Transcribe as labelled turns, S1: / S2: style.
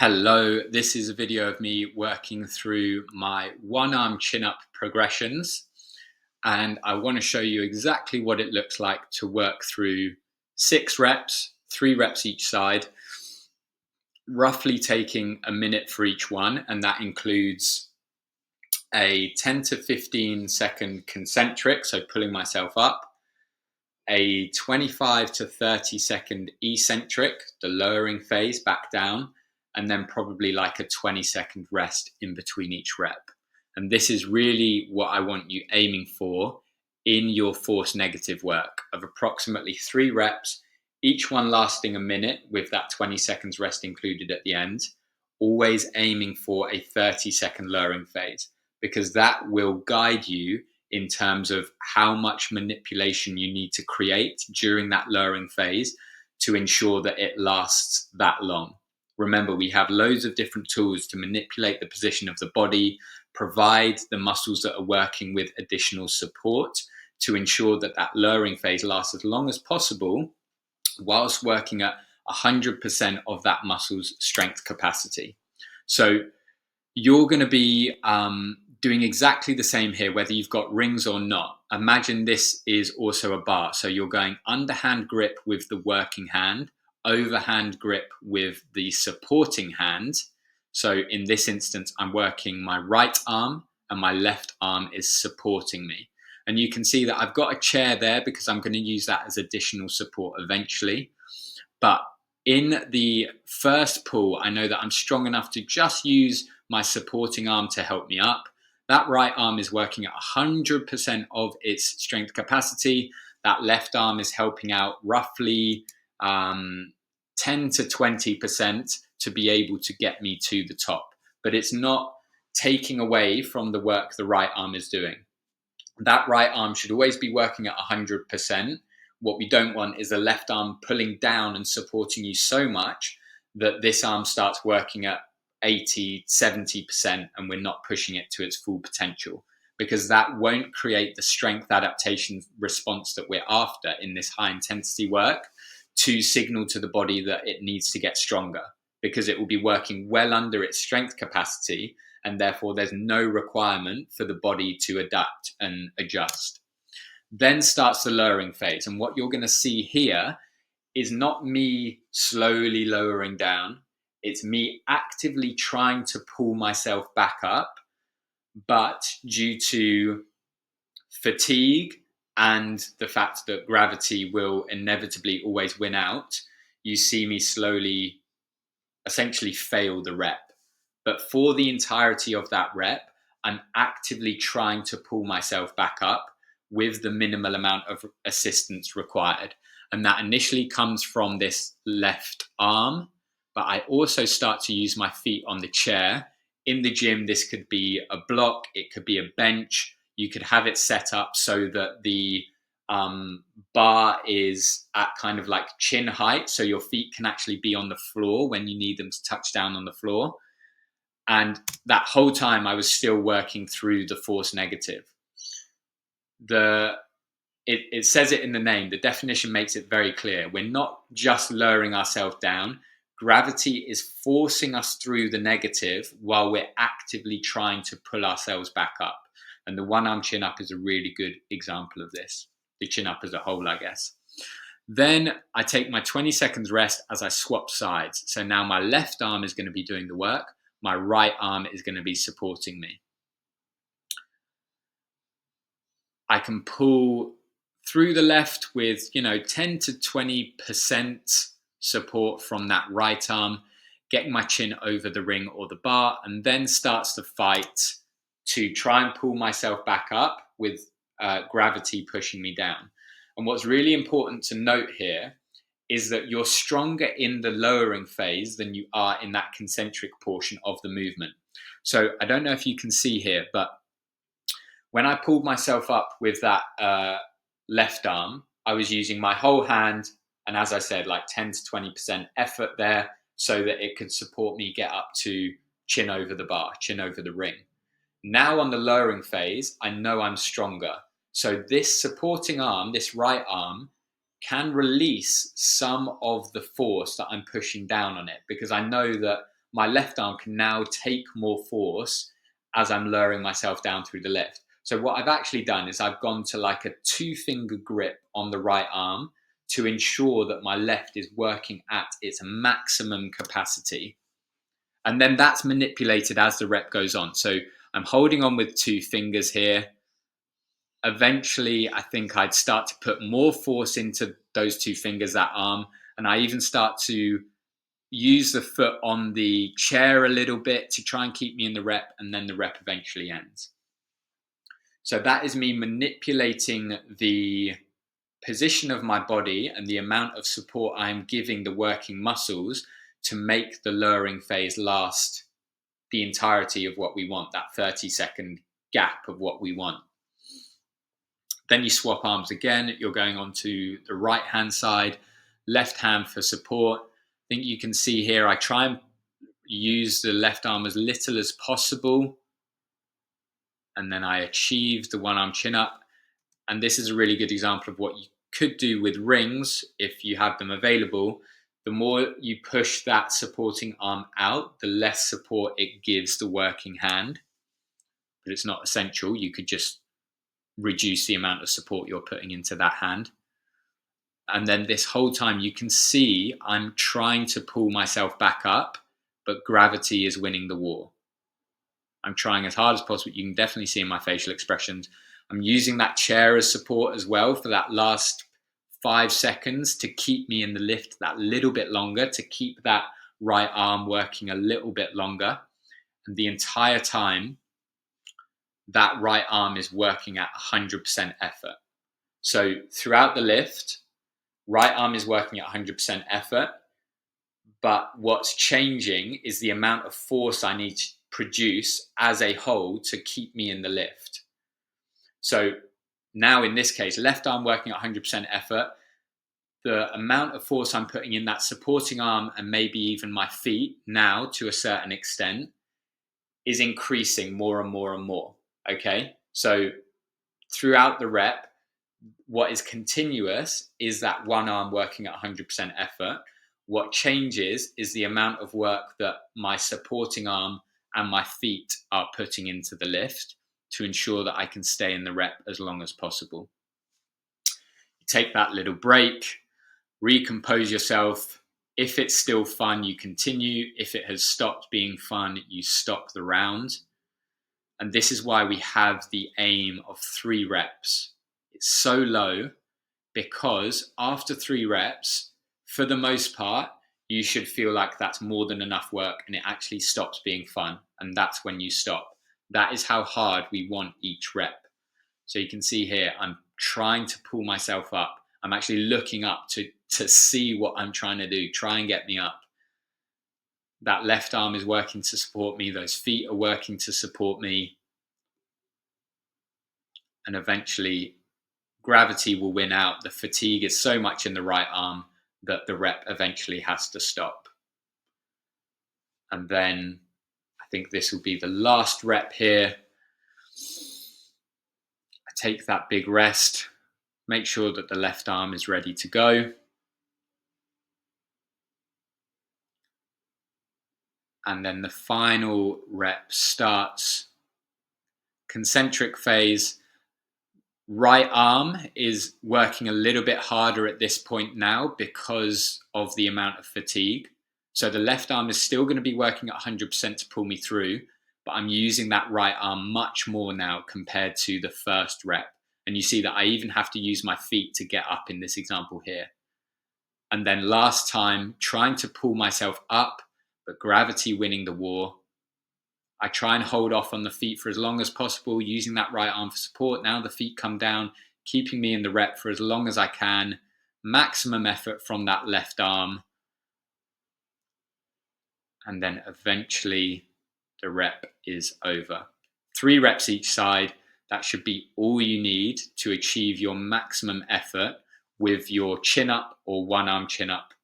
S1: Hello, this is a video of me working through my one arm chin up progressions, and I want to show you exactly what it looks like to work through 6 reps, 3 reps each side, roughly taking a minute for each one, and that includes a 10 to 15 second concentric, so pulling myself up, a 25 to 30 second eccentric, the lowering phase back down, and then probably like a 20-second rest in between each rep. And this is really what I want you aiming for in your force negative work of approximately 3 reps, each one lasting a minute with that 20 seconds rest included at the end, always aiming for a 30-second lowering phase, because that will guide you in terms of how much manipulation you need to create during that lowering phase to ensure that it lasts that long. Remember, we have loads of different tools to manipulate the position of the body, provide the muscles that are working with additional support to ensure that that lowering phase lasts as long as possible whilst working at 100% of that muscle's strength capacity. So you're going to be doing exactly the same here, whether you've got rings or not. Imagine this is also a bar. So you're going underhand grip with the working hand, overhand grip with the supporting hand. So in this instance, I'm working my right arm and my left arm is supporting me. And you can see that I've got a chair there because I'm going to use that as additional support eventually. But in the first pull, I know that I'm strong enough to just use my supporting arm to help me up. That right arm is working at 100% of its strength capacity. That left arm is helping out roughly 10 to 20% to be able to get me to the top. But it's not taking away from the work the right arm is doing. That right arm should always be working at 100%. What we don't want is the left arm pulling down and supporting you so much that this arm starts working at 80, 70%, and we're not pushing it to its full potential, because that won't create the strength adaptation response that we're after in this high intensity work to signal to the body that it needs to get stronger, because it will be working well under its strength capacity, and therefore there's no requirement for the body to adapt and adjust. Then starts the lowering phase, and what you're going to see here is not me slowly lowering down. It's me actively trying to pull myself back up, but due to fatigue and the fact that gravity will inevitably always win out, you see me slowly essentially fail the rep. But for the entirety of that rep, I'm actively trying to pull myself back up with the minimal amount of assistance required. And that initially comes from this left arm, but I also start to use my feet on the chair. In the gym, this could be a block, it could be a bench. You could have it set up so that the bar is at kind of like chin height, so your feet can actually be on the floor when you need them to touch down on the floor. And that whole time I was still working through the force negative. It says it in the name. The definition makes it very clear. We're not just lowering ourselves down. Gravity is forcing us through the negative while we're actively trying to pull ourselves back up. And the one arm chin up is a really good example of this. The chin up as a whole, I guess. Then I take my 20 seconds rest as I swap sides. So now my left arm is going to be doing the work. My right arm is going to be supporting me. I can pull through the left with, 10 to 20% support from that right arm, getting my chin over the ring or the bar, and then starts the fight to try and pull myself back up with gravity pushing me down. And what's really important to note here is that you're stronger in the lowering phase than you are in that concentric portion of the movement. So I don't know if you can see here, but when I pulled myself up with that left arm, I was using my whole hand, and as I said, like 10 to 20% effort there so that it could support me get up to chin over the bar, chin over the ring. Now on the lowering phase, I know I'm stronger. So this supporting arm, this right arm, can release some of the force that I'm pushing down on it, because I know that my left arm can now take more force as I'm lowering myself down through the lift. So what I've actually done is I've gone to like a 2-finger grip on the right arm to ensure that my left is working at its maximum capacity. And then that's manipulated as the rep goes on. So I'm holding on with 2 fingers here. Eventually, I think I'd start to put more force into those 2 fingers, that arm, and I even start to use the foot on the chair a little bit to try and keep me in the rep, and then the rep eventually ends. So that is me manipulating the position of my body and the amount of support I'm giving the working muscles to make the lowering phase last the entirety of what we want, that 30-second gap of what we want. Then you swap arms again. You're going on to the right hand side, left hand for support. I think you can see here, I try and use the left arm as little as possible. And then I achieve the one arm chin up. And this is a really good example of what you could do with rings if you have them available. The more you push that supporting arm out, the less support it gives the working hand. But it's not essential. You could just reduce the amount of support you're putting into that hand. And then this whole time you can see I'm trying to pull myself back up, but gravity is winning the war. I'm trying as hard as possible. You can definitely see in my facial expressions. I'm using that chair as support as well for that last 5 seconds to keep me in the lift that little bit longer, to keep that right arm working a little bit longer. And the entire time, that right arm is working at 100% effort. So throughout the lift, right arm is working at 100% effort, but what's changing is the amount of force I need to produce as a whole to keep me in the lift. So now in this case, left arm working at 100% effort, the amount of force I'm putting in that supporting arm and maybe even my feet now to a certain extent is increasing more and more and more. Okay, so throughout the rep, what is continuous is that one arm working at 100% effort. What changes is the amount of work that my supporting arm and my feet are putting into the lift to ensure that I can stay in the rep as long as possible. Take that little break, recompose yourself. If it's still fun, you continue. If it has stopped being fun, you stop the round. And this is why we have the aim of 3 reps. It's so low because after 3 reps, for the most part, you should feel like that's more than enough work and it actually stops being fun. And that's when you stop. That is how hard we want each rep. So you can see here, I'm trying to pull myself up. I'm actually looking up to see what I'm trying to do, try and get me up. That left arm is working to support me. Those feet are working to support me. And eventually gravity will win out. The fatigue is so much in the right arm that the rep eventually has to stop. And then I think this will be the last rep here. I take that big rest, make sure that the left arm is ready to go. And then the final rep starts. Concentric phase. Right arm is working a little bit harder at this point now because of the amount of fatigue. So the left arm is still going to be working at 100% to pull me through, but I'm using that right arm much more now compared to the first rep. And you see that I even have to use my feet to get up in this example here. And then last time, trying to pull myself up, but gravity winning the war. I try and hold off on the feet for as long as possible, using that right arm for support. Now the feet come down, keeping me in the rep for as long as I can. Maximum effort from that left arm. And then eventually the rep is over. 3 reps each side. That should be all you need to achieve your maximum effort with your chin up or one arm chin up